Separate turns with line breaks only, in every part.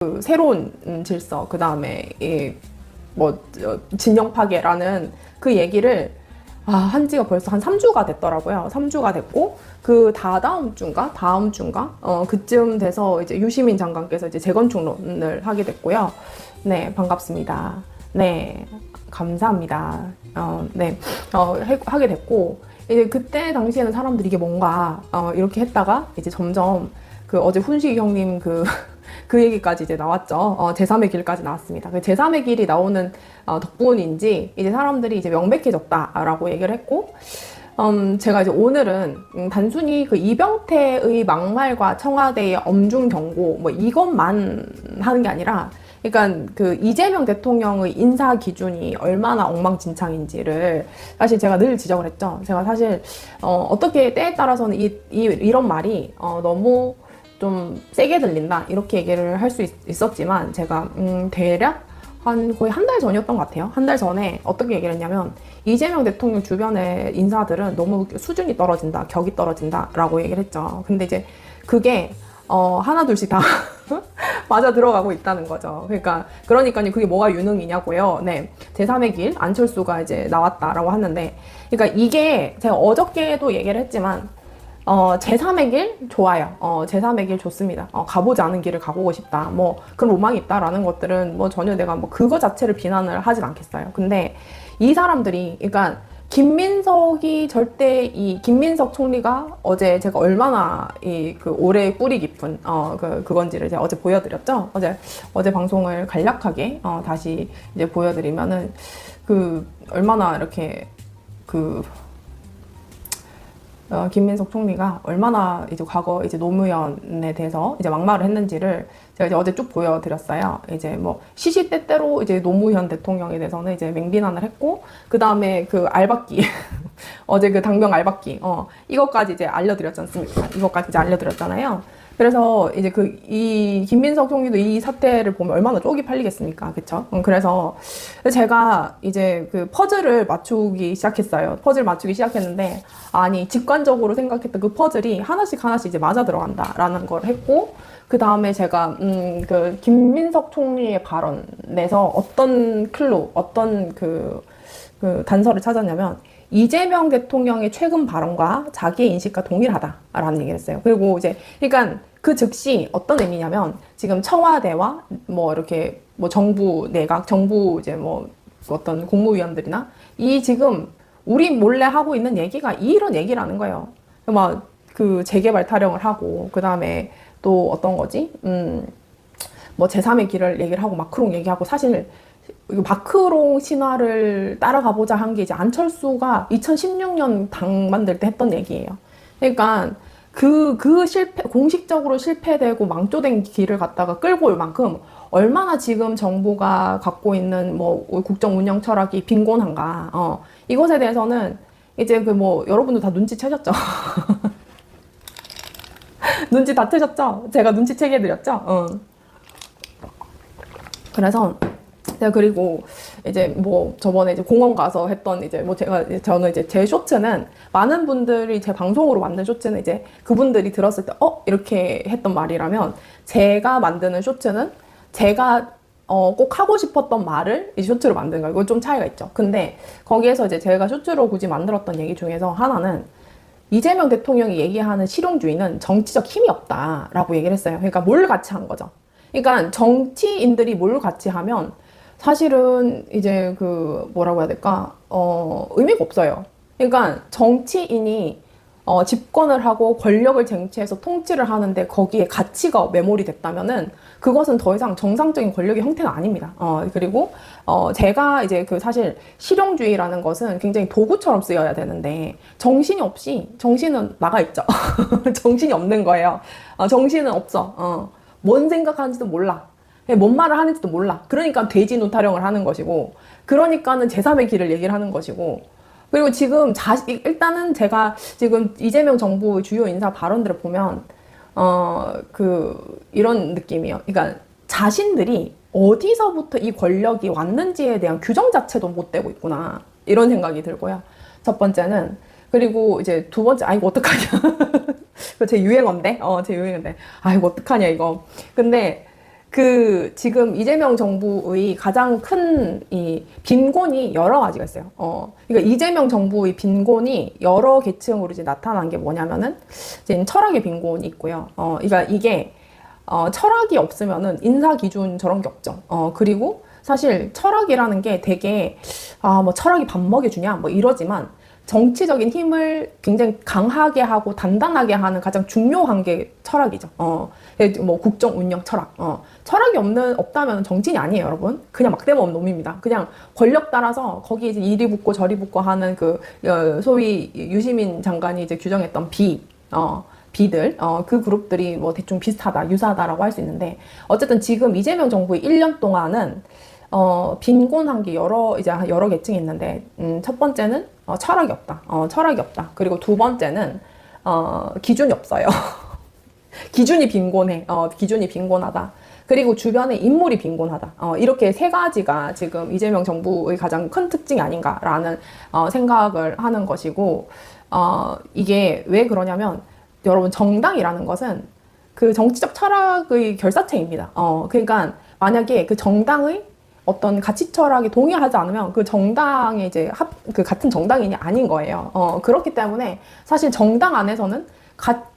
그 새로운 질서, 그 다음에 진영 파괴라는 그 얘기를 한 지가 벌써 한 3주가 됐더라고요. 3주가 됐고, 그 다다음 주인가? 다음 주인가? 그쯤 돼서 이제 유시민 장관께서 이제 재건축론을 하게 됐고요. 네, 반갑습니다. 네, 감사합니다. 하게 됐고, 이제 그때 당시에는 사람들이 이게 뭔가, 이렇게 했다가 이제 점점 그 어제 훈식이 형님 그 얘기까지 이제 나왔죠. 제3의 길까지 나왔습니다. 그 제3의 길이 나오는 덕분인지 이제 사람들이 이제 명백해졌다라고 얘기를 했고, 제가 이제 오늘은 단순히 그 이병태의 막말과 청와대의 엄중 경고 뭐 이것만 하는 게 아니라, 그러니까 그 이재명 대통령의 인사 기준이 얼마나 엉망진창인지를 사실 제가 늘 지적을 했죠. 제가 사실 어떻게 때에 따라서는 이런 말이 너무 좀 세게 들린다 이렇게 얘기를 할 수 있었지만, 제가 대략 거의 한 달 전이었던 것 같아요. 한 달 전에 어떻게 얘기를 했냐면, 이재명 대통령 주변의 인사들은 너무 수준이 떨어진다, 격이 떨어진다 라고 얘기를 했죠. 근데 이제 그게 하나 둘씩 다 맞아 들어가고 있다는 거죠. 그러니까요, 그게 뭐가 유능이냐고요. 네, 제3의 길 안철수가 이제 나왔다라고 하는데, 그러니까 이게 제가 어저께도 얘기를 했지만, 제3의 길 좋아요. 제3의 길 좋습니다. 가보지 않은 길을 가보고 싶다. 뭐 그런 로망이 있다라는 것들은 뭐 전혀 내가 뭐 그거 자체를 비난을 하진 않겠어요. 근데 이 사람들이, 그러니까 김민석 총리가 어제 제가 얼마나 그 올해 뿌리 깊은 그건지를 제가 어제 보여드렸죠. 어제 방송을 간략하게 다시 이제 보여드리면은 얼마나 이렇게 김민석 총리가 얼마나 이제 과거 이제 노무현에 대해서 이제 막말을 했는지를 제가 이제 어제 쭉 보여드렸어요. 이제 뭐 시시때때로 이제 노무현 대통령에 대해서는 이제 맹비난을 했고, 그 다음에 그 알박기 어제 그 당명 알박기 이것까지 이제 알려드렸지 않습니까? 이것까지 이제 알려드렸잖아요. 그래서 이제 이 김민석 총리도 이 사태를 보면 얼마나 쪽이 팔리겠습니까? 그쵸? 그래서 제가 이제 그 퍼즐을 맞추기 시작했어요. 퍼즐 맞추기 시작했는데, 아니, 직관적으로 생각했던 그 퍼즐이 하나씩 이제 맞아 들어간다라는 걸 했고, 그 다음에 제가, 그 김민석 총리의 발언에서 어떤 클루, 어떤 그 단서를 찾았냐면, 이재명 대통령의 최근 발언과 자기의 인식과 동일하다라는 얘기를 했어요. 그리고 이제, 그러니까 그 즉시 어떤 의미냐면, 지금 청와대와 뭐 이렇게 뭐 정부 내각, 정부 이제 뭐 어떤 국무위원들이나 이 지금 우리 몰래 하고 있는 얘기가 이런 얘기라는 거예요. 막 그 재개발 타령을 하고, 그 다음에 또 어떤 거지? 뭐 제3의 길을 얘기를 하고, 마크롱 얘기하고, 사실 마크롱 신화를 따라가보자 한 게 이제 안철수가 2016년 당 만들 때 했던 얘기예요. 그러니까 공식적으로 실패되고 망조된 길을 갖다가 끌고 올 만큼 얼마나 지금 정부가 갖고 있는 뭐 국정 운영 철학이 빈곤한가. 이것에 대해서는 이제 여러분도 다 눈치채셨죠? 눈치 다 채셨죠? 제가 눈치채게 해드렸죠? 그래서 그리고 이제 뭐 저번에 이제 공원 가서 했던 이제 뭐 저는 이제 제 쇼츠는, 많은 분들이 제 방송으로 만든 쇼츠는 이제 그분들이 들었을 때 이렇게 했던 말이라면, 제가 만드는 쇼츠는 제가 꼭 하고 싶었던 말을 이 쇼츠로 만든 거예요. 이건 좀 차이가 있죠. 근데 거기에서 이제 제가 쇼츠로 굳이 만들었던 얘기 중에서 하나는, 이재명 대통령이 얘기하는 실용주의는 정치적 힘이 없다라고 얘기를 했어요. 그러니까 뭘 같이 한 거죠. 그러니까 정치인들이 뭘 같이 하면 사실은 이제 뭐라고 해야 될까? 의미가 없어요. 그러니까 정치인이 집권을 하고 권력을 쟁취해서 통치를 하는데 거기에 가치가 매몰이 됐다면은 그것은 더 이상 정상적인 권력의 형태가 아닙니다. 그리고 제가 이제 사실 실용주의라는 것은 굉장히 도구처럼 쓰여야 되는데, 정신은 나가 있죠. 정신이 없는 거예요. 정신은 없어. 뭔 생각하는지도 몰라. 뭔 말을 하는지도 몰라. 그러니까 돼지 눈 타령을 하는 것이고, 그러니까는 제3의 길을 얘기를 하는 것이고, 그리고 지금 일단은 제가 지금 이재명 정부 주요 인사 발언들을 보면 이런 느낌이에요. 그러니까 자신들이 어디서부터 이 권력이 왔는지에 대한 규정 자체도 못 되고 있구나, 이런 생각이 들고요. 첫 번째는. 그리고 이제 두 번째, 이거 어떡하냐. 제 유행어인데? 제 유행어인데. 이거 어떡하냐, 이거. 근데 지금 이재명 정부의 가장 큰 이 빈곤이 여러 가지가 있어요. 그러니까 이재명 정부의 빈곤이 여러 계층으로 이제 나타난 게 뭐냐면은, 이제 철학의 빈곤이 있고요. 그러니까 이게, 철학이 없으면은 인사 기준 저런 게 없죠. 그리고 사실 철학이라는 게 되게, 뭐 철학이 밥 먹여주냐, 뭐 이러지만, 정치적인 힘을 굉장히 강하게 하고 단단하게 하는 가장 중요한 게 철학이죠. 뭐 국정 운영 철학. 철학이 없다면 정치인이 아니에요, 여러분. 그냥 막대먹은 놈입니다. 그냥 권력 따라서 거기 이제 이리 붙고 저리 붙고 하는 소위 유시민 장관이 이제 규정했던 비들, 그 그룹들이 뭐 대충 비슷하다, 유사하다라고 할 수 있는데, 어쨌든 지금 이재명 정부의 1년 동안은 빈곤한 게 여러 계층이 있는데, 첫 번째는 철학이 없다. 철학이 없다. 그리고 두 번째는 기준이 없어요. 기준이 빈곤해. 기준이 빈곤하다. 그리고 주변에 인물이 빈곤하다. 이렇게 세 가지가 지금 이재명 정부의 가장 큰 특징이 아닌가라는 생각을 하는 것이고, 이게 왜 그러냐면, 여러분, 정당이라는 것은 그 정치적 철학의 결사체입니다. 그러니까 만약에 그 정당의 어떤 가치 철학에 동의하지 않으면 그 정당에 이제 같은 정당인이 아닌 거예요. 그렇기 때문에 사실 정당 안에서는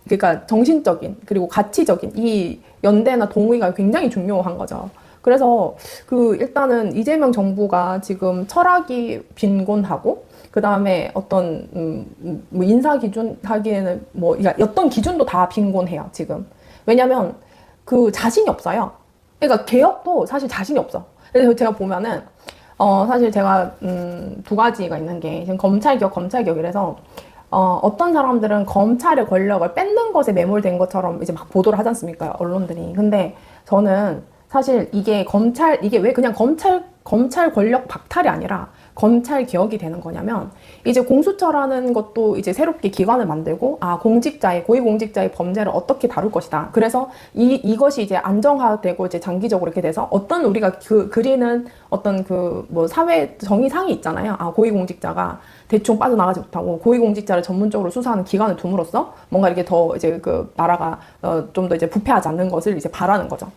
그러니까 정신적인 그리고 가치적인 이 연대나 동의가 굉장히 중요한 거죠. 그래서 일단은 이재명 정부가 지금 철학이 빈곤하고, 그 다음에 어떤 뭐 인사 기준 하기에는 뭐 그러니까 어떤 기준도 다 빈곤해요 지금. 왜냐면 자신이 없어요. 그러니까 개혁도 사실 자신이 없어. 그래서 제가 보면은 사실 제가 두 가지가 있는 게, 지금 검찰개혁이라서 어떤 사람들은 검찰의 권력을 뺏는 것에 매몰된 것처럼 이제 막 보도를 하지 않습니까, 언론들이. 근데 저는 사실 이게 왜 그냥 검찰 권력 박탈이 아니라 검찰 개혁이 되는 거냐면, 이제 공수처라는 것도 이제 새롭게 기관을 만들고, 고위공직자의 범죄를 어떻게 다룰 것이다. 그래서 이것이 이제 안정화되고 이제 장기적으로 이렇게 돼서 어떤 우리가 그리는 어떤 뭐 사회 정의상이 있잖아요. 고위공직자가 대충 빠져나가지 못하고 고위공직자를 전문적으로 수사하는 기관을 둠으로써 뭔가 이렇게 더 이제 나라가 좀 더 이제 부패하지 않는 것을 이제 바라는 거죠.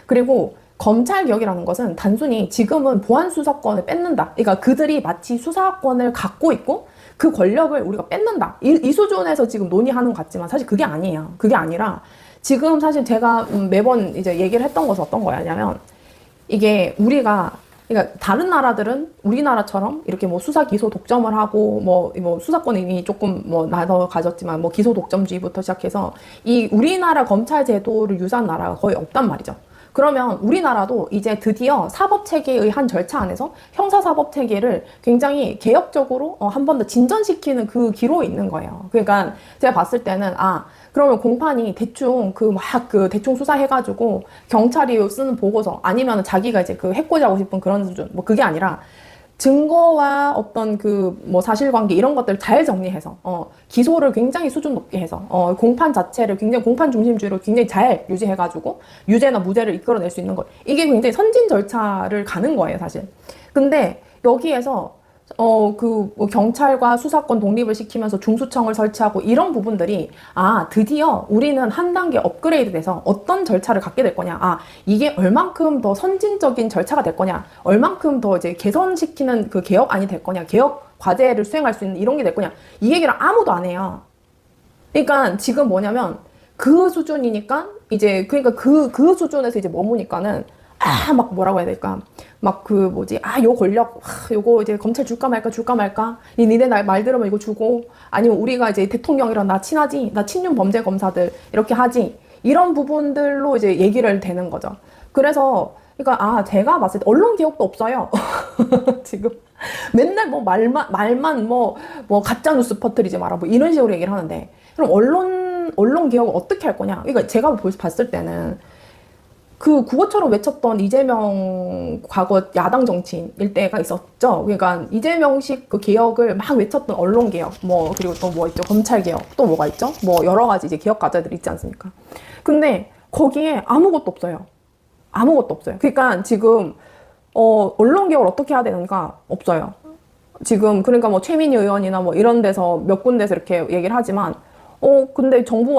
그리고 검찰 개혁이라는 것은 단순히 지금은 보안 수사권을 뺏는다. 그러니까 그들이 마치 수사권을 갖고 있고 그 권력을 우리가 뺏는다. 이 수준에서 지금 논의하는 것 같지만 사실 그게 아니에요. 그게 아니라 지금 사실 제가 매번 이제 얘기를 했던 것은 어떤 거냐면, 이게 그러니까 다른 나라들은 우리나라처럼 이렇게 뭐 수사 기소 독점을 하고 뭐 수사권이 조금 뭐 나눠 가졌지만 뭐 기소 독점주의부터 시작해서 이 우리나라 검찰 제도를 유사한 나라가 거의 없단 말이죠. 그러면 우리나라도 이제 드디어 사법체계의 한 절차 안에서 형사사법체계를 굉장히 개혁적으로 한 번 더 진전시키는 그 기로에 있는 거예요. 그러니까 제가 봤을 때는 그러면 공판이 대충 대충 수사해가지고 경찰이 쓰는 보고서 아니면 자기가 이제 해코지하고 싶은 그런 수준, 뭐 그게 아니라 증거와 어떤 뭐 사실관계 이런 것들을 잘 정리해서 기소를 굉장히 수준 높게 해서 공판 자체를 굉장히 공판 중심주의로 굉장히 잘 유지해가지고 유죄나 무죄를 이끌어낼 수 있는 것, 이게 굉장히 선진 절차를 가는 거예요 사실. 근데 여기에서 뭐 경찰과 수사권 독립을 시키면서 중수청을 설치하고 이런 부분들이 드디어 우리는 한 단계 업그레이드 돼서 어떤 절차를 갖게 될 거냐, 이게 얼만큼 더 선진적인 절차가 될 거냐, 얼만큼 더 이제 개선시키는 개혁안이 될 거냐, 개혁 과제를 수행할 수 있는 이런 게 될 거냐, 이 얘기를 아무도 안 해요. 그러니까 지금 뭐냐면 그 수준이니까 이제 그러니까 그 수준에서 이제 머무니까는 막 뭐라고 해야 될까? 막 요 권력, 요거 이제 검찰 줄까 말까? 니네 말 들으면 이거 주고, 아니면 우리가 이제 대통령이랑 나 친하지? 나 친윤 범죄 검사들 이렇게 하지? 이런 부분들로 이제 얘기를 되는 거죠. 그래서, 그러니까, 제가 봤을 때 언론 개혁도 없어요. 지금. 맨날 뭐 말만 가짜뉴스 퍼뜨리지 마라. 뭐 이런 식으로 얘기를 하는데. 그럼 언론 개혁을 어떻게 할 거냐? 그러니까 제가 봤을 때는 구호처럼 외쳤던 이재명 과거 야당 정치인일 때가 있었죠. 그러니까 이재명식 개혁을 막 외쳤던 언론 개혁, 그리고 또 뭐 있죠? 검찰 개혁, 또 뭐가 있죠? 뭐 여러 가지 이제 개혁 과제들이 있지 않습니까? 근데 거기에 아무것도 없어요. 아무것도 없어요. 그러니까 지금 언론 개혁을 어떻게 해야 되는가 없어요. 지금 그러니까 뭐 최민희 의원이나 뭐 이런 데서 몇 군데서 이렇게 얘기를 하지만 근데 정부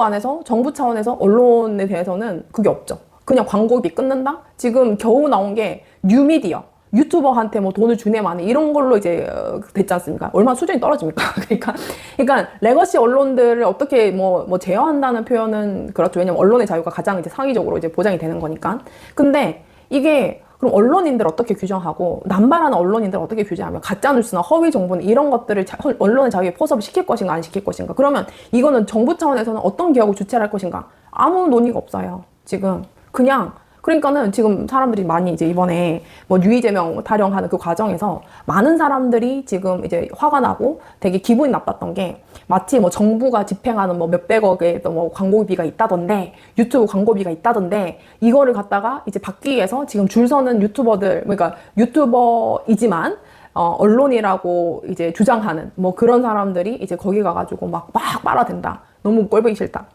차원에서 언론에 대해서는 그게 없죠. 그냥 광고비 끊는다? 지금 겨우 나온 게 뉴미디어. 유튜버한테 뭐 돈을 주네 마네 이런 걸로 이제 됐지 않습니까? 얼마나 수준이 떨어집니까? 그러니까 레거시 언론들을 어떻게 뭐 제어한다는 표현은 그렇죠. 왜냐면 언론의 자유가 가장 이제 상위적으로 이제 보장이 되는 거니까. 근데 이게 그럼 언론인들 어떻게 규정하고 남발하는 언론인들 어떻게 규제하면 가짜뉴스나 허위 정보는 이런 것들을 언론의 자유에 포섭을 시킬 것인가 안 시킬 것인가? 그러면 이거는 정부 차원에서는 어떤 개혁을 주체를 할 것인가? 아무 논의가 없어요. 지금 그냥 그러니까는 지금 사람들이 많이 이제 이번에 뭐 유이재명 타령하는 그 과정에서 많은 사람들이 지금 이제 화가 나고 되게 기분이 나빴던 게 마치 뭐 정부가 집행하는 뭐 몇백억의 뭐 광고비가 있다던데 유튜브 광고비가 있다던데 이거를 갖다가 이제 받기 위해서 지금 줄 서는 유튜버들 그러니까 유튜버이지만 언론이라고 이제 주장하는 뭐 그런 사람들이 이제 거기 가가지고 막 빨아댄다. 너무 꼴보기 싫다.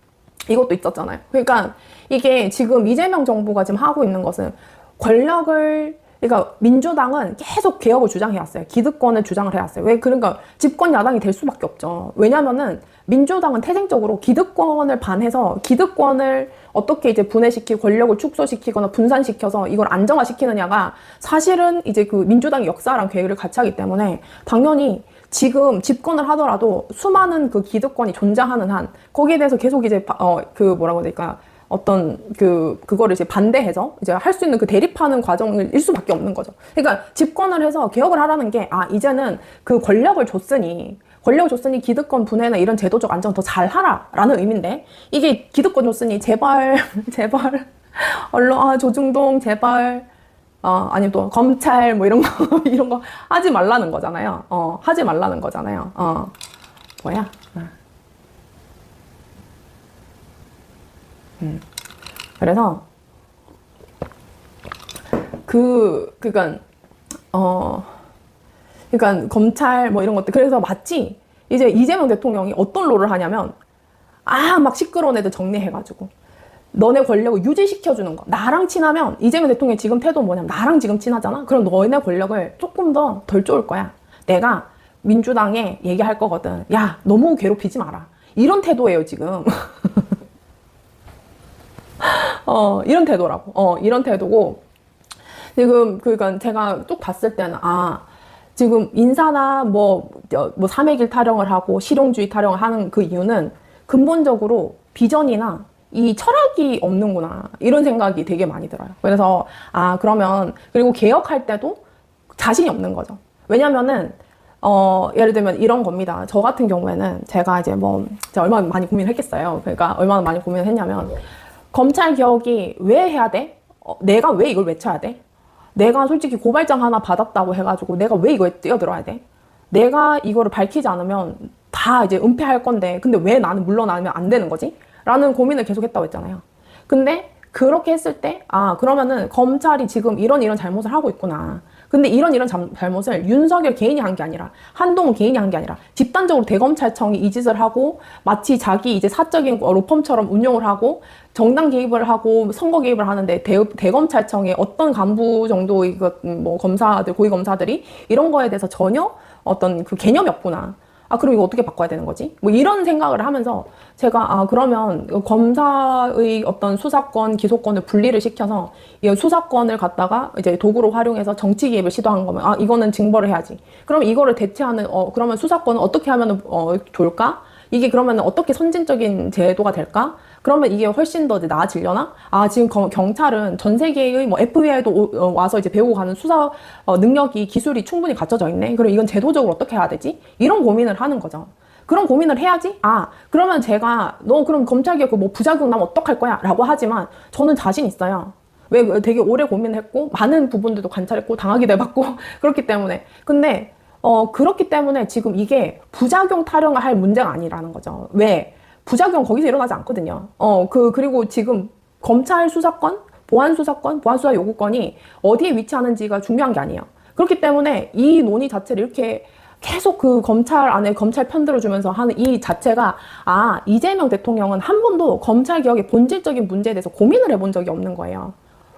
이것도 있었잖아요. 그러니까 이게 지금 이재명 정부가 지금 하고 있는 것은 권력을 그러니까 민주당은 계속 개혁을 주장해왔어요. 기득권을 주장을 해왔어요. 왜 그러니까 집권 야당이 될 수밖에 없죠. 왜냐면은 민주당은 태생적으로 기득권을 반해서 기득권을 어떻게 이제 분해시키고 권력을 축소시키거나 분산시켜서 이걸 안정화시키느냐가 사실은 이제 그 민주당의 역사랑 계획을 같이 하기 때문에 당연히 지금 집권을 하더라도 수많은 그 기득권이 존재하는 한 거기에 대해서 계속 이제 그 뭐라고 해야 될까 어떤 그거를 이제 반대해서 이제 할 수 있는 그 대립하는 과정일 수밖에 없는 거죠. 그러니까 집권을 해서 개혁을 하라는 게 이제는 그 권력을 줬으니 기득권 분해나 이런 제도적 안정 더 잘하라라는 의미인데 이게 기득권 줬으니 제발 언론 조중동 제발 아니면 또 검찰 뭐 이런 거 하지 말라는 거잖아요. 하지 말라는 거잖아요. 뭐야? 그래서 그러니까 검찰 뭐 이런 것들 그래서 마치 이제 이재명 대통령이 어떤 롤을 하냐면 막 시끄러운 애들 정리해가지고 너네 권력을 유지시켜주는 거. 나랑 친하면 이재명 대통령의 지금 태도는 뭐냐면 나랑 지금 친하잖아? 그럼 너네 권력을 조금 더 덜 쪼을 거야. 내가 민주당에 얘기할 거거든. 야, 너무 괴롭히지 마라. 이런 태도예요, 지금. 이런 태도라고. 이런 태도고. 지금, 그러니까 제가 쭉 봤을 때는, 지금 인사나 뭐 3.1길 타령을 하고 실용주의 타령을 하는 그 이유는 근본적으로 비전이나 이 철학이 없는구나 이런 생각이 되게 많이 들어요. 그래서 그러면 그리고 개혁할 때도 자신이 없는 거죠. 왜냐면은 예를 들면 이런 겁니다. 저 같은 경우에는 제가 이제 제가 얼마나 많이 고민했겠어요. 그러니까 얼마나 많이 고민을 했냐면 검찰 개혁이 왜 해야 돼? 내가 왜 이걸 외쳐야 돼? 내가 솔직히 고발장 하나 받았다고 해가지고 내가 왜 이거에 뛰어들어야 돼? 내가 이거를 밝히지 않으면 다 이제 은폐할 건데 근데 왜 나는 물러나면 안 되는 거지? 라는 고민을 계속 했다고 했잖아요. 근데 그렇게 했을 때 그러면은 검찰이 지금 이런 잘못을 하고 있구나. 근데 이런 잘못을 윤석열 개인이 한 게 아니라 한동훈 개인이 한 게 아니라 집단적으로 대검찰청이 이 짓을 하고 마치 자기 이제 사적인 로펌처럼 운영을 하고 정당 개입을 하고 선거 개입을 하는데 대검찰청의 어떤 간부 정도 뭐 검사들 고위 검사들이 이런 거에 대해서 전혀 어떤 그 개념이 없구나. 그럼 이거 어떻게 바꿔야 되는 거지? 뭐 이런 생각을 하면서 제가 그러면 검사의 어떤 수사권, 기소권을 분리를 시켜서 이 수사권을 갖다가 이제 도구로 활용해서 정치 개입을 시도한 거면 이거는 징벌을 해야지. 그럼 이거를 대체하는 그러면 수사권은 어떻게 하면 좋을까? 이게 그러면 어떻게 선진적인 제도가 될까? 그러면 이게 훨씬 더 나아지려나? 지금 경찰은 전 세계의 뭐 FBI도 와서 이제 배우고 가는 수사 능력이 기술이 충분히 갖춰져 있네. 그럼 이건 제도적으로 어떻게 해야 되지? 이런 고민을 하는 거죠. 그런 고민을 해야지? 그러면 제가 너 그럼 검찰개혁 뭐 부작용 나면 어떡할 거야? 라고 하지만 저는 자신 있어요. 왜 되게 오래 고민했고 많은 부분들도 관찰했고 당하기도 해봤고 그렇기 때문에. 근데 그렇기 때문에 지금 이게 부작용 타령을 할 문제가 아니라는 거죠. 왜? 부작용 거기서 일어나지 않거든요. 그리고 지금 검찰 수사권, 보안 수사 요구권이 어디에 위치하는지가 중요한 게 아니에요. 그렇기 때문에 이 논의 자체를 이렇게 계속 그 검찰 안에 검찰 편들어주면서 하는 이 자체가 이재명 대통령은 한 번도 검찰 개혁의 본질적인 문제에 대해서 고민을 해본 적이 없는 거예요.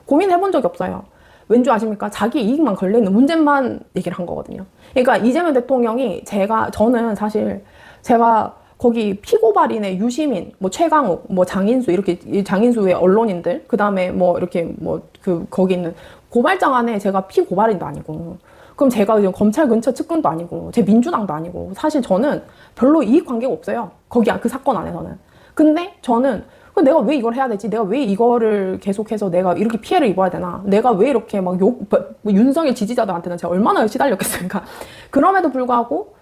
고민해본 적이 없어요. 왠 줄 아십니까? 자기 이익만 걸려있는 문제만 얘기를 한 거거든요. 그러니까 이재명 대통령이 저는 사실 제가 거기 피고발인의 유시민, 뭐 최강욱, 뭐 장인수 이렇게 장인수의 언론인들, 그 다음에 뭐 이렇게 뭐 그 거기 있는 고발장 안에 제가 피고발인도 아니고, 그럼 제가 지금 검찰 근처 측근도 아니고, 제 민주당도 아니고, 사실 저는 별로 이익 관계가 없어요. 거기 그 사건 안에서는. 근데 저는 내가 왜 이걸 해야 되지? 내가 왜 이거를 계속해서 내가 이렇게 피해를 입어야 되나? 내가 왜 이렇게 막 윤석열 지지자들한테는 제가 얼마나 시달렸겠습니까? 그럼에도 불구하고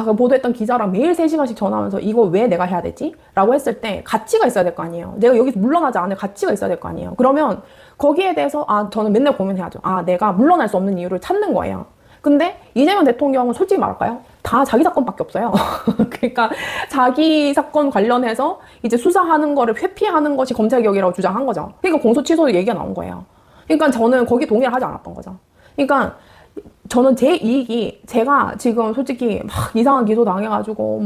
그 보도했던 기자랑 매일 3시간씩 전화하면서 이거 왜 내가 해야 되지? 라고 했을 때 가치가 있어야 될 거 아니에요. 내가 여기서 물러나지 않을 가치가 있어야 될 거 아니에요. 그러면 거기에 대해서 저는 맨날 고민해야죠. 내가 물러날 수 없는 이유를 찾는 거예요. 근데 이재명 대통령은 솔직히 말할까요? 다 자기 사건밖에 없어요. 그러니까 자기 사건 관련해서 이제 수사하는 거를 회피하는 것이 검찰개혁이라고 주장한 거죠. 그러니까 공소 취소 얘기가 나온 거예요. 그러니까 저는 거기 동의를 하지 않았던 거죠. 그러니까 저는 제 이익이, 제가 지금 솔직히 막 이상한 기소 당해가지고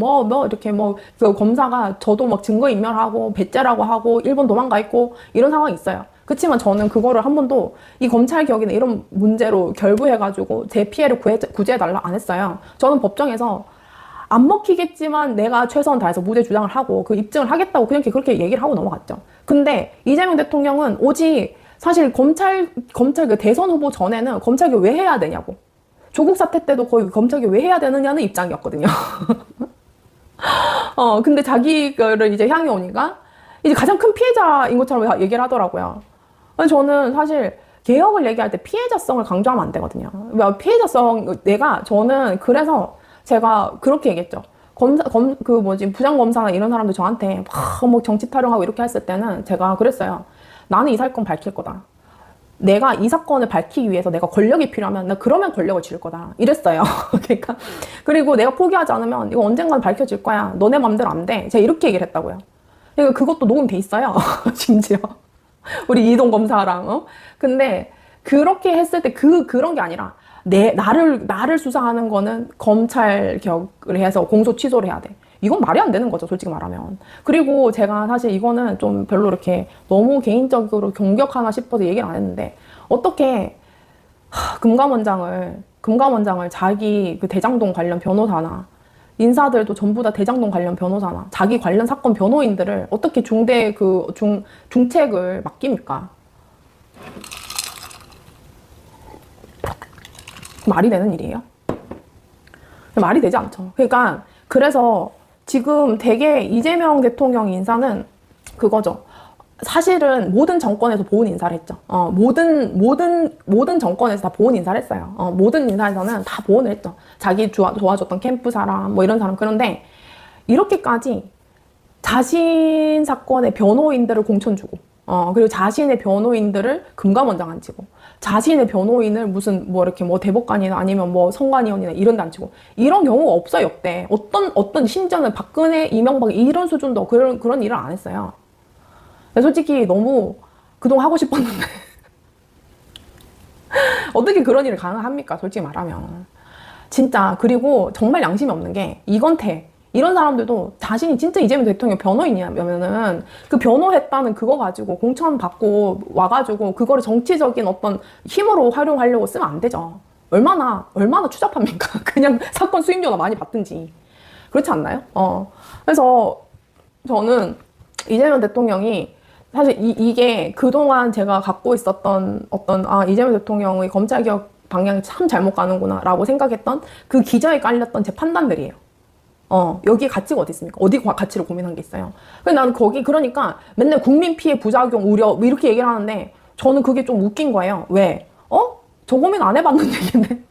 이렇게 그 검사가 저도 막 증거인멸하고 배째라고 하고 일본 도망가 있고 이런 상황이 있어요. 그렇지만 저는 그거를 한 번도 이 검찰개혁이나 이런 문제로 결부해가지고 제 피해를 구제해달라 안 했어요. 저는 법정에서 안 먹히겠지만 내가 최선을 다해서 무죄 주장을 하고 그 입증을 하겠다고 그냥 그렇게 얘기를 하고 넘어갔죠. 근데 이재명 대통령은 오직 사실 검찰 그 대선 후보 전에는 검찰개혁 왜 해야 되냐고. 조국 사태 때도 거의 검찰개혁 왜 해야 되느냐는 입장이었거든요. 근데 자기를 이제 향해 오니까 이제 가장 큰 피해자인 것처럼 얘기를 하더라고요. 저는 사실 개혁을 얘기할 때 피해자성을 강조하면 안 되거든요. 저는 그래서 제가 그렇게 얘기했죠. 부장검사나 이런 사람들 저한테 막 정치 타령하고 이렇게 했을 때는 제가 그랬어요. 나는 이 사건 밝힐 거다. 내가 이 사건을 밝히기 위해서 내가 권력이 필요하면 나 그러면 권력을 쥘 거다. 이랬어요. 그러니까 그리고 내가 포기하지 않으면 이거 언젠간 밝혀질 거야. 너네 맘대로 안 돼. 제가 이렇게 얘기를 했다고요. 그러니까 그것도 녹음돼 있어요. 심지어 우리 이동 검사랑. 근데 그렇게 했을 때 그런 게 아니라 나를 수사하는 거는 검찰 개혁을 해서 공소 취소를 해야 돼. 이건 말이 안 되는 거죠, 솔직히 말하면. 그리고 제가 사실 이거는 좀 별로 이렇게 너무 개인적으로 공격하나 싶어서 얘기를 안 했는데, 어떻게 금감원장을 자기 그 대장동 관련 변호사나 인사들도 전부 다 대장동 관련 변호사나 자기 관련 사건 변호인들을 어떻게 중책을 맡깁니까? 말이 되는 일이에요? 말이 되지 않죠. 그러니까 그래서 지금 되게 이재명 대통령 인사는 그거죠. 사실은 모든 정권에서 보훈 인사를 했죠. 모든 정권에서 다 보훈 인사를 했어요. 모든 인사에서는 다 보훈을 했죠. 자기 도와줬던 캠프 사람, 뭐 이런 사람. 그런데 이렇게까지 자신 사건의 변호인들을 공천 주고, 그리고 자신의 변호인들을 금감원장 앉히고, 자신의 변호인을 무슨 이렇게 대법관이나 아니면 선관위원이나 이런 데 앉히고, 이런 경우가 없어요, 역대. 어떤 심지어는 박근혜, 이명박 이런 수준도 그런 일을 안 했어요. 솔직히 너무 그동안 하고 싶었는데 어떻게 그런 일을 가능합니까? 솔직히 말하면. 진짜. 그리고 정말 양심이 없는 게 이건태 이런 사람들도 자신이 진짜 이재명 대통령 변호인이냐면은 그 변호했다는 그거 가지고 공천 받고 와가지고 그거를 정치적인 어떤 힘으로 활용하려고 쓰면 안 되죠. 얼마나 추잡합니까? 그냥 사건 수임료나 많이 받든지. 그렇지 않나요? 그래서 저는 이재명 대통령이 사실 이게 그동안 제가 갖고 있었던 이재명 대통령의 검찰개혁 방향이 참 잘못 가는구나 라고 생각했던 그 기저에 깔렸던 제 판단들이에요. 여기 가치가 어디 있습니까? 어디 가치를 고민한 게 있어요? 근데 나는 그러니까 맨날 국민 피해 부작용 우려 이렇게 얘기를 하는데 저는 그게 좀 웃긴 거예요. 왜? 저 고민 안 해봤는 얘기인데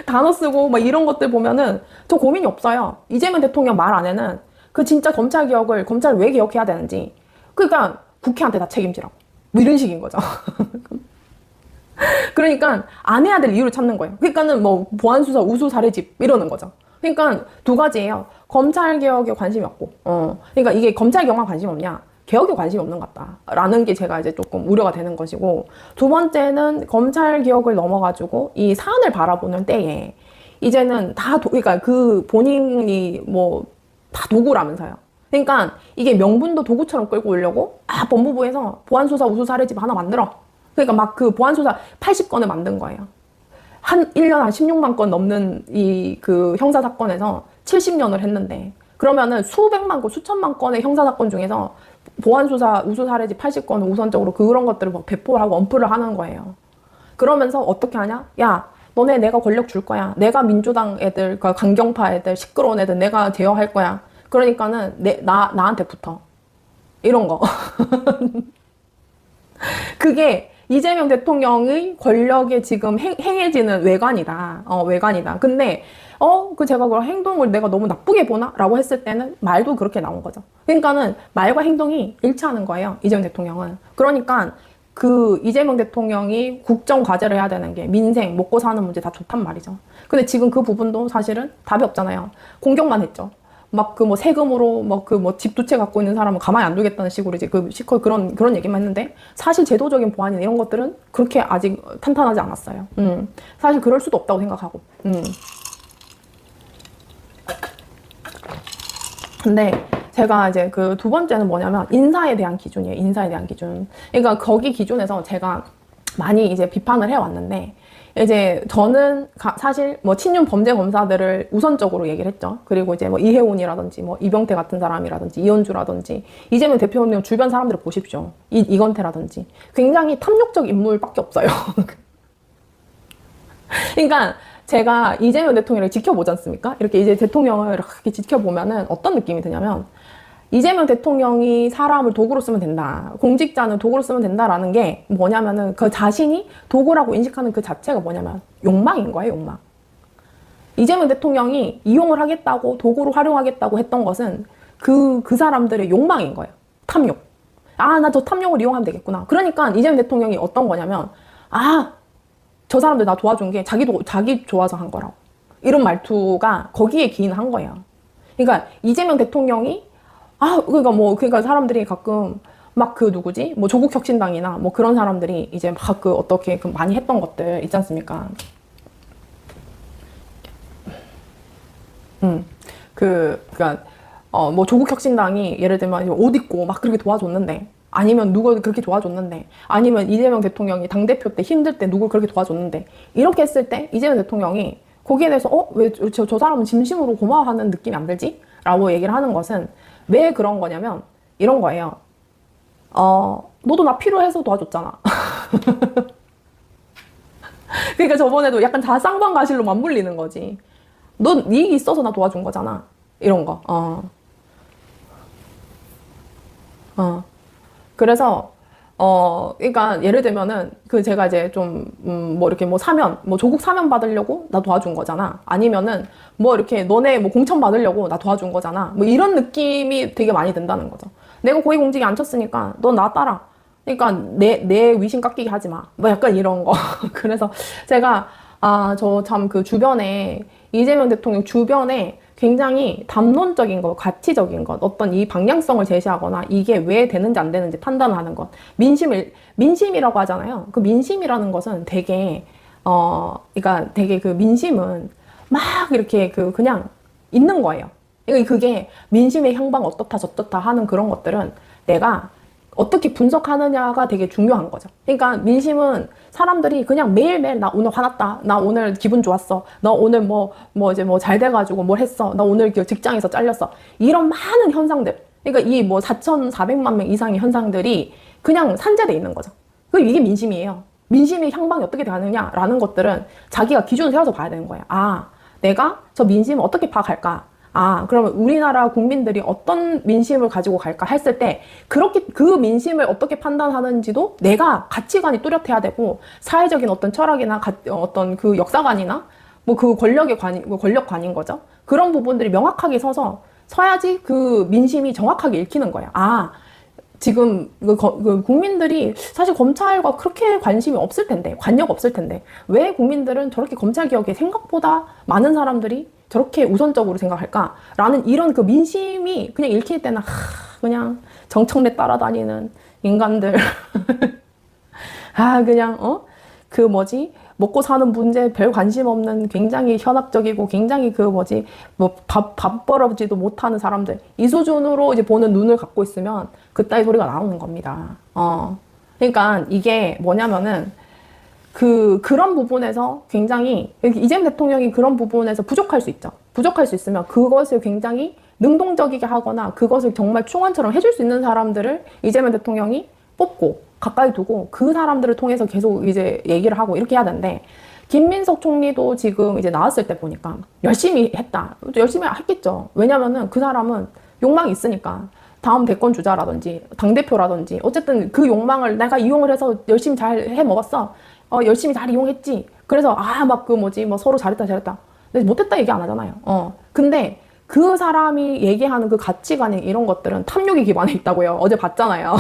단어 쓰고 막 이런 것들 보면은 저 고민이 없어요. 이재명 대통령 말 안에는 그 진짜 검찰을 왜 개혁해야 되는지, 그러니까 국회한테 다 책임지라고 이런 식인 거죠. 그러니까 안 해야 될 이유를 찾는 거예요. 그러니까는 보안수사 우수 사례집 이러는 거죠. 그러니까 두 가지예요. 검찰개혁에 관심이 없고, 그러니까 이게 검찰개혁만 관심 없냐? 개혁에 관심이 없는 것 같다라는 게 제가 이제 조금 우려가 되는 것이고, 두 번째는 검찰개혁을 넘어가지고 이 사안을 바라보는 때에 이제는 그러니까 그 본인이 다 도구라면서요. 그러니까 이게 명분도 도구처럼 끌고 오려고 법무부에서 보안수사 우수 사례집 하나 만들어. 그러니까 막 그 보안수사 80건을 만든 거예요. 1년 한 16만 건 넘는 그 형사사건에서 70년을 했는데, 그러면은 수백만 건, 수천만 건의 형사사건 중에서 보안수사, 우수사례지 80건을 우선적으로 그런 것들을 막 배포를 하고 언플을 하는 거예요. 그러면서 어떻게 하냐? 야, 너네 내가 권력 줄 거야. 내가 민주당 애들, 그 강경파 애들, 시끄러운 애들 내가 제어할 거야. 그러니까는 나한테 붙어. 이런 거. 그게 이재명 대통령의 권력에 지금 행해지는 외관이다. 외관이다. 근데, 제가 그런 행동을 내가 너무 나쁘게 보나? 라고 했을 때는 말도 그렇게 나온 거죠. 그러니까는 말과 행동이 일치하는 거예요. 이재명 대통령은. 그러니까 그 이재명 대통령이 국정 과제를 해야 되는 게 민생, 먹고 사는 문제 다 좋단 말이죠. 근데 지금 그 부분도 사실은 답이 없잖아요. 공격만 했죠. 막 그 뭐 세금으로 집 두 채 갖고 있는 사람은 가만히 안 두겠다는 식으로 이제 그 시커 그런 얘기만 했는데 사실 제도적인 보안이나 이런 것들은 그렇게 아직 탄탄하지 않았어요. 사실 그럴 수도 없다고 생각하고. 근데 제가 이제 그 두 번째는 뭐냐면 인사에 대한 기준이에요. 인사에 대한 기준. 그러니까 거기 기준에서 제가 많이 이제 비판을 해왔는데 이제 저는 사실 뭐 친윤 범죄 검사들을 우선적으로 얘기를 했죠. 그리고 이제 뭐 이혜훈이라든지 뭐 이병태 같은 사람이라든지 이현주라든지 이재명 대표님 주변 사람들을 보십시오. 이건태라든지 굉장히 탐욕적 인물밖에 없어요. 그러니까 제가 이재명 대통령을 지켜보지 않습니까? 이렇게 이제 대통령을 이렇게 지켜보면은 어떤 느낌이 드냐면 이재명 대통령이 사람을 도구로 쓰면 된다. 공직자는 도구로 쓰면 된다라는 게 뭐냐면은 그 자신이 도구라고 인식하는 그 자체가 뭐냐면 욕망인 거예요, 욕망. 이재명 대통령이 이용을 하겠다고 도구로 활용하겠다고 했던 것은 그 사람들의 욕망인 거예요. 탐욕. 아, 나 저 탐욕을 이용하면 되겠구나. 그러니까 이재명 대통령이 어떤 거냐면 저 사람들 나 도와준 게 자기 좋아서 한 거라고. 이런 말투가 거기에 기인한 거예요. 그러니까 이재명 대통령이 그러니까 사람들이 가끔 막 그 누구지? 뭐 조국혁신당이나 뭐 그런 사람들이 이제 막 그 어떻게 그 많이 했던 것들 있지 않습니까? 그러니까 뭐 조국혁신당이 예를 들면 옷 입고 막 그렇게 도와줬는데 아니면 누굴 그렇게 도와줬는데 아니면 이재명 대통령이 당대표 때 힘들 때 누굴 그렇게 도와줬는데 이렇게 했을 때 이재명 대통령이 거기에 대해서 왜 저 사람은 진심으로 고마워하는 느낌이 안 들지? 라고 얘기를 하는 것은 왜 그런 거냐면 이런 거예요. 너도 나 필요해서 도와줬잖아. 그러니까 저번에도 약간 쌍방가실로 맞물리는 거지. 너 이익이 있어서 나 도와준 거잖아. 이런 거. 그래서 그러니까 예를 들면은 제가 이제 뭐 이렇게 뭐 사면 뭐 조국 사면 받으려고 나 도와준 거잖아. 아니면은 뭐 이렇게 너네 뭐 공천 받으려고 나 도와준 거잖아. 뭐 이런 느낌이 되게 많이 든다는 거죠. 내가 고위공직에 앉혔으니까 너 나 따라. 그러니까 내 위신 깎이게 하지 마. 뭐 약간 이런 거. 그래서 제가 저 참 그 주변에 이재명 대통령 주변에 굉장히 담론적인 것, 가치적인 것, 어떤 이 방향성을 제시하거나 이게 왜 되는지 안 되는지 판단하는 것. 민심이라고 하잖아요. 그 민심이라는 것은 되게, 그러니까 되게 그 민심은 막 이렇게 그냥 있는 거예요. 그러니까 그게 민심의 향방 어떻다 저떻다 하는 그런 것들은 내가 어떻게 분석하느냐가 되게 중요한 거죠. 그러니까 민심은 사람들이 그냥 매일매일 나 오늘 화났다. 나 오늘 기분 좋았어. 나 오늘 뭐 이제 뭐 잘 돼가지고 뭘 했어. 나 오늘 직장에서 잘렸어. 이런 많은 현상들. 그러니까 이 뭐 4,400만 명 이상의 현상들이 그냥 산재돼 있는 거죠. 이게 민심이에요. 민심의 향방이 어떻게 되느냐라는 것들은 자기가 기준을 세워서 봐야 되는 거예요. 내가 저 민심을 어떻게 파악할까? 그러면 우리나라 국민들이 어떤 민심을 가지고 갈까 했을 때, 그렇게 그 민심을 어떻게 판단하는지도 내가 가치관이 뚜렷해야 되고, 사회적인 어떤 철학이나 어떤 그 역사관이나, 뭐 그 권력관인 거죠. 그런 부분들이 명확하게 서야지 그 민심이 정확하게 읽히는 거예요. 지금 그 국민들이 사실 검찰과 그렇게 관심이 없을 텐데, 관여가 없을 텐데, 왜 국민들은 저렇게 검찰 개혁에 생각보다 많은 사람들이 저렇게 우선적으로 생각할까라는 이런 그 민심이 그냥 읽힐 때는 그냥 정청래 따라다니는 인간들 그냥 먹고 사는 문제 별 관심 없는 굉장히 현학적이고 굉장히 밥 벌어지도 못하는 사람들 이 수준으로 이제 보는 눈을 갖고 있으면 그따위 소리가 나오는 겁니다. 그러니까 이게 뭐냐면은 그런 부분에서 굉장히 이재명 대통령이 그런 부분에서 부족할 수 있죠. 부족할 수 있으면 그것을 굉장히 능동적이게 하거나 그것을 정말 충원처럼 해줄 수 있는 사람들을 이재명 대통령이 뽑고 가까이 두고 그 사람들을 통해서 계속 이제 얘기를 하고 이렇게 해야 되는데, 김민석 총리도 지금 이제 나왔을 때 보니까 열심히 했다. 열심히 했겠죠. 왜냐면은 그 사람은 욕망이 있으니까. 다음 대권 주자라든지 당대표라든지 어쨌든 그 욕망을 내가 이용을 해서 열심히 잘 해 먹었어. 열심히 잘 이용했지. 그래서 막 그 뭐지 뭐 서로 잘했다 근데 못했다 얘기 안 하잖아요. 근데 그 사람이 얘기하는 그 가치관이 이런 것들은 탐욕이 기반에 있다고요. 어제 봤잖아요.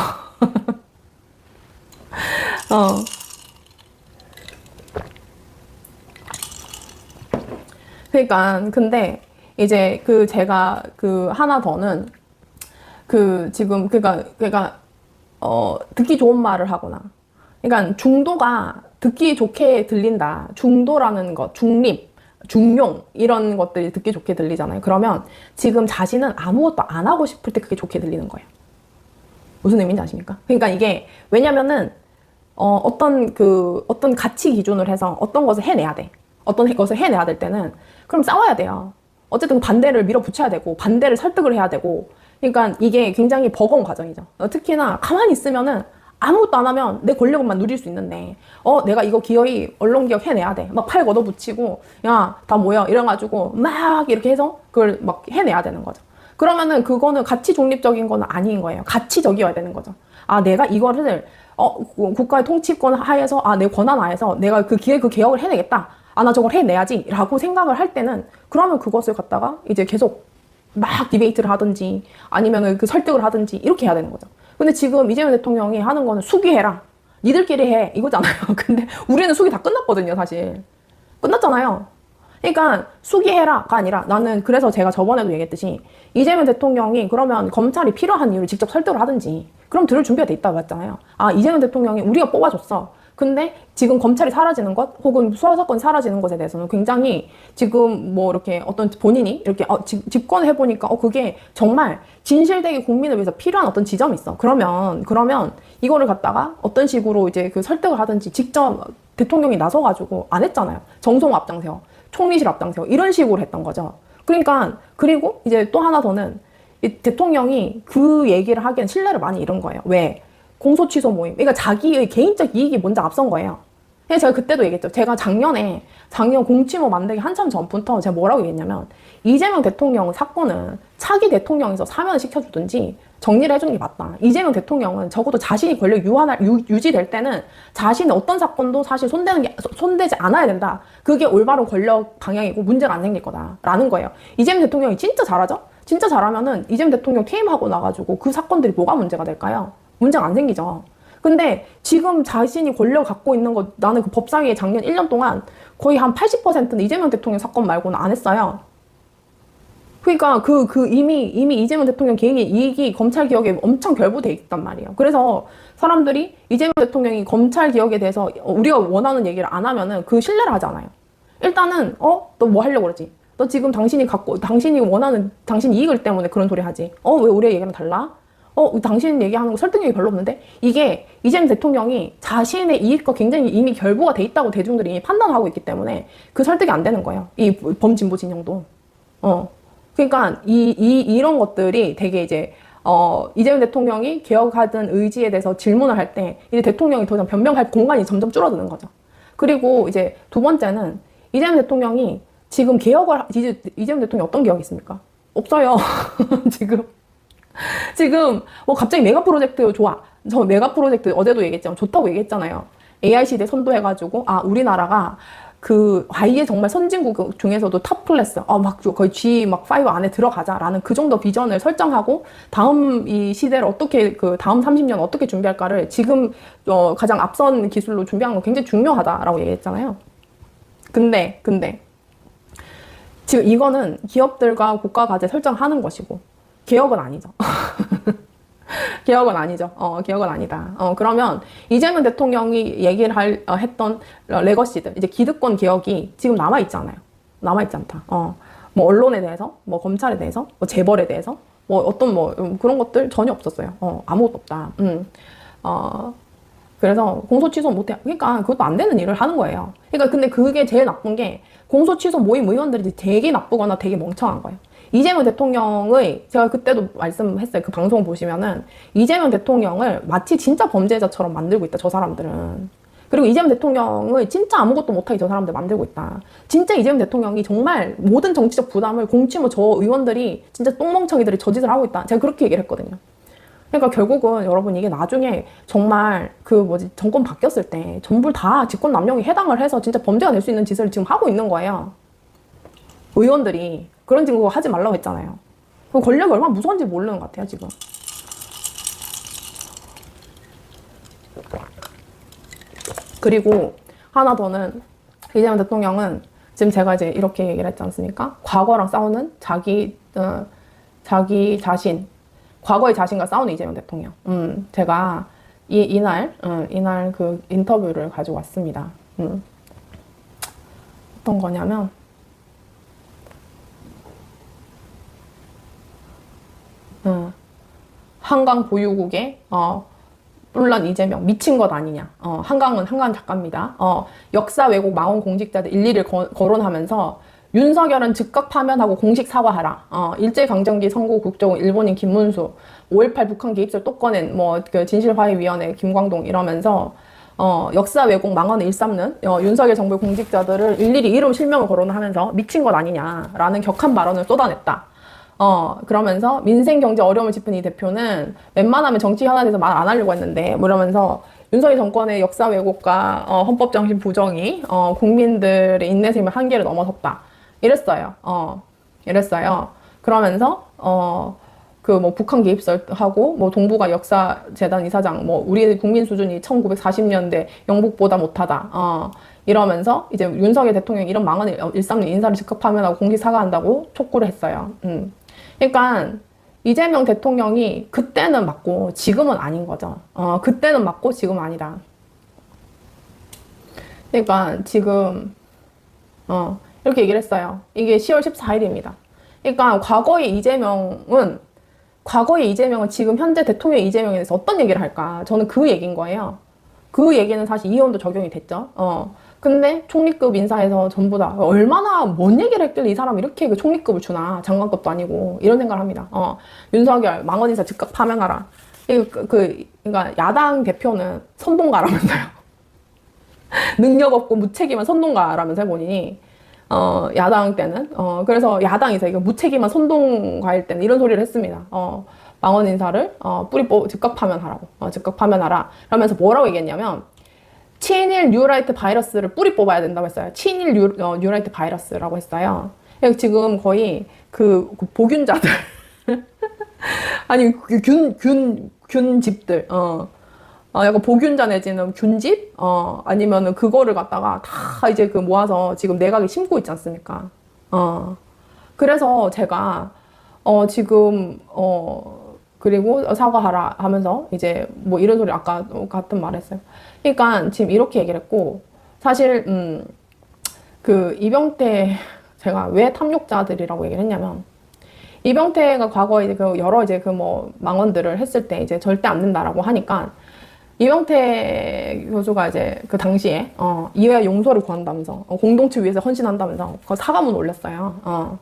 그러니까 근데 이제 그 제가 그 하나 더는 그 지금 그러니까 듣기 좋은 말을 하거나, 그러니까 중도가 듣기 좋게 들린다. 중도라는 것, 중립, 중용 이런 것들이 듣기 좋게 들리잖아요. 그러면 지금 자신은 아무것도 안 하고 싶을 때 그게 좋게 들리는 거예요. 무슨 의미인지 아십니까? 그러니까 이게 왜냐면은 어떤 가치 기준을 해서 어떤 것을 해내야 돼. 어떤 것을 해내야 될 때는 그럼 싸워야 돼요. 어쨌든 반대를 밀어붙여야 되고 반대를 설득을 해야 되고. 그러니까 이게 굉장히 버거운 과정이죠. 특히나 가만히 있으면은 아무것도 안 하면 내 권력만 누릴 수 있는데, 내가 이거 기어이 언론개혁 해내야 돼. 막 팔 걷어붙이고, 야, 다 모여. 이래가지고 막 이렇게 해서 그걸 막 해내야 되는 거죠. 그러면은 그거는 가치 중립적인 건 아닌 거예요. 가치적이어야 되는 거죠. 내가 이거를, 국가의 통치권 하에서, 내 권한 하에서 내가 그 개혁을 해내겠다. 나 저걸 해내야지. 라고 생각을 할 때는, 그러면 그것을 갖다가 이제 계속 막 디베이트를 하든지 아니면은 그 설득을 하든지 이렇게 해야 되는 거죠. 근데 지금 이재명 대통령이 하는 거는 수기해라. 니들끼리 해. 이거잖아요. 근데 우리는 수기 다 끝났거든요, 사실. 끝났잖아요. 그러니까 수기해라가 아니라, 나는 그래서 제가 저번에도 얘기했듯이 이재명 대통령이 그러면 검찰이 필요한 이유를 직접 설득을 하든지, 그럼 들을 준비가 돼 있다고 했잖아요. 이재명 대통령이 우리가 뽑아줬어. 근데 지금 검찰이 사라지는 것 혹은 수사사건이 사라지는 것에 대해서는 굉장히 지금 뭐 이렇게 어떤 본인이 이렇게 집권을 해보니까 그게 정말 진실되게 국민을 위해서 필요한 어떤 지점이 있어. 그러면 이거를 갖다가 어떤 식으로 이제 그 설득을 하든지, 직접 대통령이 나서가지고 안 했잖아요. 정성호 앞장세워, 총리실 앞장세워 이런 식으로 했던 거죠. 그러니까 그리고 이제 또 하나 더는 이 대통령이 그 얘기를 하기엔 신뢰를 많이 잃은 거예요. 왜? 공소 취소 모임. 그러니까 자기의 개인적 이익이 먼저 앞선 거예요. 그래서 제가 그때도 얘기했죠. 제가 작년 공치모 만들기 한참 전부터 제가 뭐라고 얘기했냐면, 이재명 대통령 사건은 차기 대통령에서 사면을 시켜주든지 정리를 해주는 게 맞다. 이재명 대통령은 적어도 자신이 권력 유지될 때는 자신의 어떤 사건도 사실 손대지 않아야 된다. 그게 올바른 권력 방향이고 문제가 안 생길 거다라는 거예요. 이재명 대통령이 진짜 잘하죠? 진짜 잘하면은 이재명 대통령 퇴임하고 나가지고 그 사건들이 뭐가 문제가 될까요? 문제가 안 생기죠. 근데 지금 자신이 권력 갖고 있는 거, 나는 그 법사위에 작년 1년 동안 거의 한 80%는 이재명 대통령 사건 말고는 안 했어요. 그러니까 이미 이재명 대통령 개인의 이익이 검찰 개혁에 엄청 결부돼 있단 말이에요. 그래서 사람들이 이재명 대통령이 검찰 개혁에 대해서 우리가 원하는 얘기를 안 하면은 그 신뢰를 하잖아요. 일단은 너 뭐 하려고 그러지? 너 지금 당신이 원하는 당신 이익을 때문에 그런 소리 하지. 왜 우리의 얘기랑 달라? 당신 얘기하는 거 설득력이 별로 없는데? 이게 이재명 대통령이 자신의 이익과 굉장히 이미 결부가 돼 있다고 대중들이 이미 판단하고 있기 때문에 그 설득이 안 되는 거예요. 이 범진보 진영도. 그러니까 이런 것들이 되게 이제 이재명 대통령이 개혁하던 의지에 대해서 질문을 할 때 이제 대통령이 더 이상 변명할 공간이 점점 줄어드는 거죠. 그리고 이제 두 번째는 이재명 대통령이 지금 이재명 대통령이 어떤 개혁이 있습니까? 없어요. 지금 뭐 갑자기 메가 프로젝트 좋아. 저 메가 프로젝트 어제도 얘기했지만 좋다고 얘기했잖아요. AI 시대 선도해가지고 우리나라가 그 아예 정말 선진국 중에서도 탑 클래스, 막 거의 G5 안에 들어가자라는 그 정도 비전을 설정하고 다음 이 시대를 어떻게 다음 30년 어떻게 준비할까를 지금 가장 앞선 기술로 준비하는 건 굉장히 중요하다라고 얘기했잖아요. 근데 지금 이거는 기업들과 국가 과제 설정하는 것이고 개혁은 아니죠. 개혁은 아니죠. 개혁은 아니다. 그러면 이재명 대통령이 얘기를 했던 레거시들, 이제 기득권 개혁이 지금 남아있잖아요. 남아있지 않다. 뭐 언론에 대해서, 뭐 검찰에 대해서, 뭐 재벌에 대해서, 뭐 어떤 그런 것들 전혀 없었어요. 아무것도 없다. 그래서 공소 취소 못해. 그러니까 그것도 안 되는 일을 하는 거예요. 그러니까 근데 그게 제일 나쁜 게 공소 취소 모임 의원들이 되게 나쁘거나 되게 멍청한 거예요. 이재명 대통령의, 제가 그때도 말씀했어요. 그 방송 보시면은 이재명 대통령을 마치 진짜 범죄자처럼 만들고 있다, 저 사람들은. 그리고 이재명 대통령을 진짜 아무것도 못하게 저 사람들 만들고 있다. 진짜 이재명 대통령이 정말 모든 정치적 부담을 공치모 저 의원들이 진짜 똥멍청이들이 저 짓을 하고 있다. 제가 그렇게 얘기를 했거든요. 그러니까 결국은 여러분 이게 나중에 정말 그 뭐지 정권 바뀌었을 때 전부 다 직권 남용에 해당을 해서 진짜 범죄가 될 수 있는 짓을 지금 하고 있는 거예요. 의원들이 그런 증거 하지 말라고 했잖아요. 그 권력이 얼마나 무서운지 모르는 것 같아요 지금. 그리고 하나 더는 이재명 대통령은 지금 제가 이제 이렇게 얘기를 했지 않습니까? 과거랑 싸우는 자기 자신, 과거의 자신과 싸우는 이재명 대통령. 제가 이날 그 인터뷰를 가지고 왔습니다. 어떤 거냐면, 한강 보유국의, 물론 이재명 미친 것 아니냐. 한강 작가입니다. 역사 왜곡 망원 공직자들 일일이 거론하면서 윤석열은 즉각 파면하고 공식 사과하라. 일제강점기 선고 국정 일본인 김문수, 5.18 북한 개입설 또 꺼낸 그 진실화해위원회 김광동 이러면서 역사 왜곡 망언을 일삼는 윤석열 정부의 공직자들을 일일이 이름 실명을 거론하면서 미친 것 아니냐라는 격한 발언을 쏟아냈다. 그러면서 민생 경제 어려움을 짚은 이 대표는 웬만하면 정치 현안에 대해서 말 안 하려고 했는데, 뭐 이러면서 윤석열 정권의 역사 왜곡과 헌법 정신 부정이 국민들의 인내심의 한계를 넘어섰다. 이랬어요. 이랬어요. 그러면서 그 뭐 북한 개입설하고 뭐 동북아 역사재단 이사장 뭐 우리 국민 수준이 1940년대 영국보다 못하다. 이러면서 이제 윤석열 대통령이 이런 망언을 일삼는 인사를 즉각 파면하고 공식 사과한다고 촉구를 했어요. 그러니까 이재명 대통령이 그때는 맞고 지금은 아닌 거죠. 그때는 맞고 지금은 아니다. 그러니까 지금 이렇게 얘기를 했어요. 이게 10월 14일입니다. 그러니까 과거의 이재명은 지금 현재 대통령 이재명에 대해서 어떤 얘기를 할까? 저는 그 얘기인 거예요. 그 얘기는 사실 이혼도 적용이 됐죠. 근데 총리급 인사에서 전부 다 얼마나 뭔 얘기를 했길래 이 사람 이렇게 그 총리급을 주나, 장관급도 아니고 이런 생각을 합니다. 윤석열 망언 인사 즉각 파면하라. 그러니까 야당 대표는 선동가라면서요. 능력 없고 무책임한 선동가라면서요, 본인이. 야당 때는. 그래서 야당에서 이거 무책임한 선동가일 때는 이런 소리를 했습니다. 망언 인사를 즉각 파면하라고. 즉각 파면하라. 그러면서 뭐라고 얘기했냐면, 친일 뉴라이트 바이러스를 뿌리 뽑아야 된다고 했어요. 친일 뉴라이트 바이러스라고 했어요. 지금 거의 그 보균자들 아니 균집들 약간 보균자 내지는 균집 아니면은 그거를 갖다가 다 이제 그 모아서 지금 내각에 심고 있지 않습니까? 그래서 제가 지금 그리고 사과하라 하면서 이제 뭐 이런 소리 아까 같은 말 했어요. 그러니까 지금 이렇게 얘기를 했고, 사실 그 이병태, 제가 왜 탐욕자들이라고 얘기를 했냐면, 이병태가 과거에 이제 그 여러 이제 그 뭐 망언들을 했을 때 이제 절대 안 된다라고 하니까, 이병태 교수가 이제 그 당시에 이해와 용서를 구한다면서 공동체 위해서 헌신한다면서 그 사과문 올렸어요.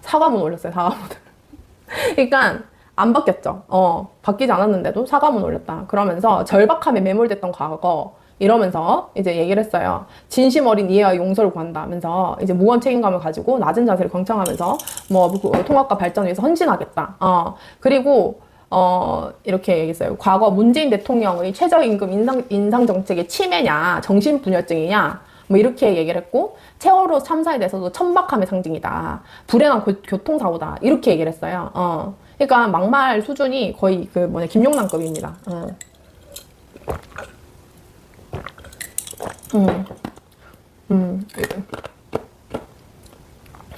사과문 올렸어요. 사과문을. 그러니까 안 바뀌었죠. 바뀌지 않았는데도 사과문 올렸다. 그러면서 절박함에 매몰됐던 과거 이러면서 이제 얘기를 했어요. 진심 어린 이해와 용서를 구한다면서 이제 무언 책임감을 가지고 낮은 자세를 경청하면서 뭐 통합과 발전을 위해서 헌신하겠다. 그리고 이렇게 얘기했어요. 과거 문재인 대통령의 최저임금 인상 정책의 침해냐, 정신분열증이냐, 뭐 이렇게 얘기를 했고, 세월호 참사에 대해서도 천박함의 상징이다, 불행한 교통사고다, 이렇게 얘기를 했어요. 그러니까 막말 수준이 거의 그 김용남급입니다.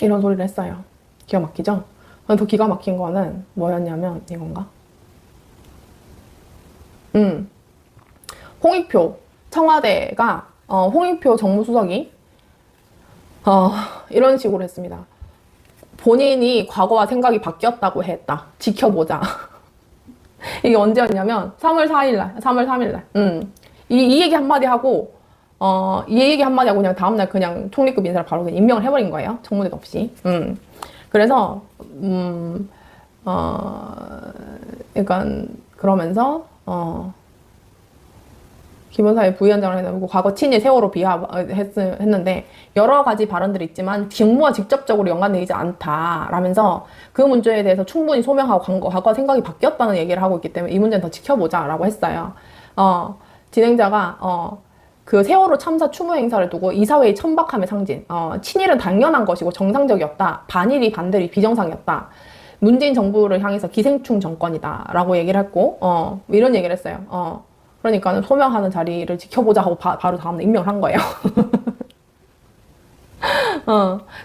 이런 소리를 했어요. 기가 막히죠? 더 기가 막힌 거는 뭐였냐면 이건가? 홍익표 청와대가 홍익표 정무수석이 이런 식으로 했습니다. 본인이 과거와 생각이 바뀌었다고 했다. 지켜보자. 이게 언제였냐면 3월 3일날. 이 얘기 한마디 하고 그냥 다음날 그냥 총리급 인사를 바로 그냥 임명을 해버린 거예요. 청문회도 없이. 그래서 약간 그러면서 기본사회 부위원장을 해놓고 과거 친일 세월호 비하했는데 여러 가지 발언들이 있지만 직무와 직접적으로 연관되지 않다라면서 그 문제에 대해서 충분히 소명하고 과거 생각이 바뀌었다는 얘기를 하고 있기 때문에 이 문제는 더 지켜보자라고 했어요. 진행자가 그 세월호 참사 추모 행사를 두고 이사회의 천박함의 상징, 친일은 당연한 것이고 정상적이었다. 반일이 반들이 비정상이었다. 문재인 정부를 향해서 기생충 정권이다라고 얘기를 했고, 이런 얘기를 했어요. 그러니까는 소명하는 자리를 지켜보자 하고 바로 다음날 임명을 한 거예요.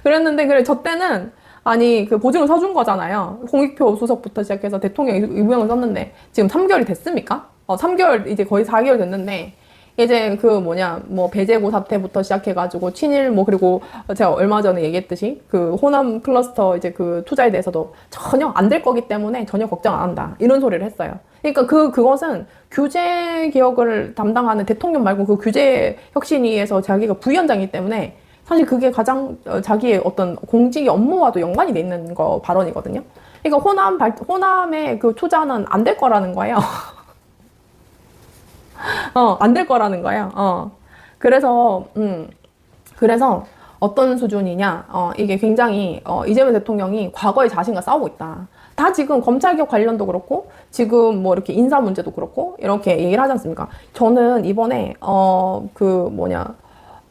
그랬는데, 그래, 저 때는, 아니, 그 보증을 서준 거잖아요. 홍익표 수석부터 시작해서 대통령 임명을 썼는데, 지금 3개월이 됐습니까? 3개월, 이제 거의 4개월 됐는데, 이제 그 뭐 배제고 사태부터 시작해가지고 친일 그리고 제가 얼마 전에 얘기했듯이 그 호남 클러스터 이제 그 투자에 대해서도 전혀 안 될 거기 때문에 전혀 걱정 안 한다 이런 소리를 했어요. 그러니까 그것은 규제 개혁을 담당하는 대통령 말고 그 규제 혁신위에서 자기가 부위원장이기 때문에 사실 그게 가장 자기의 어떤 공직의 업무와도 연관이 돼 있는 거 발언이거든요. 그러니까 호남의 그 투자는 안 될 거라는 거예요. 안 될 거라는 거예요. 그래서 어떤 수준이냐, 이게 굉장히, 이재명 대통령이 과거의 자신과 싸우고 있다. 다 지금 검찰개혁 관련도 그렇고, 지금 뭐 이렇게 인사 문제도 그렇고, 이렇게 얘기를 하지 않습니까? 저는 이번에,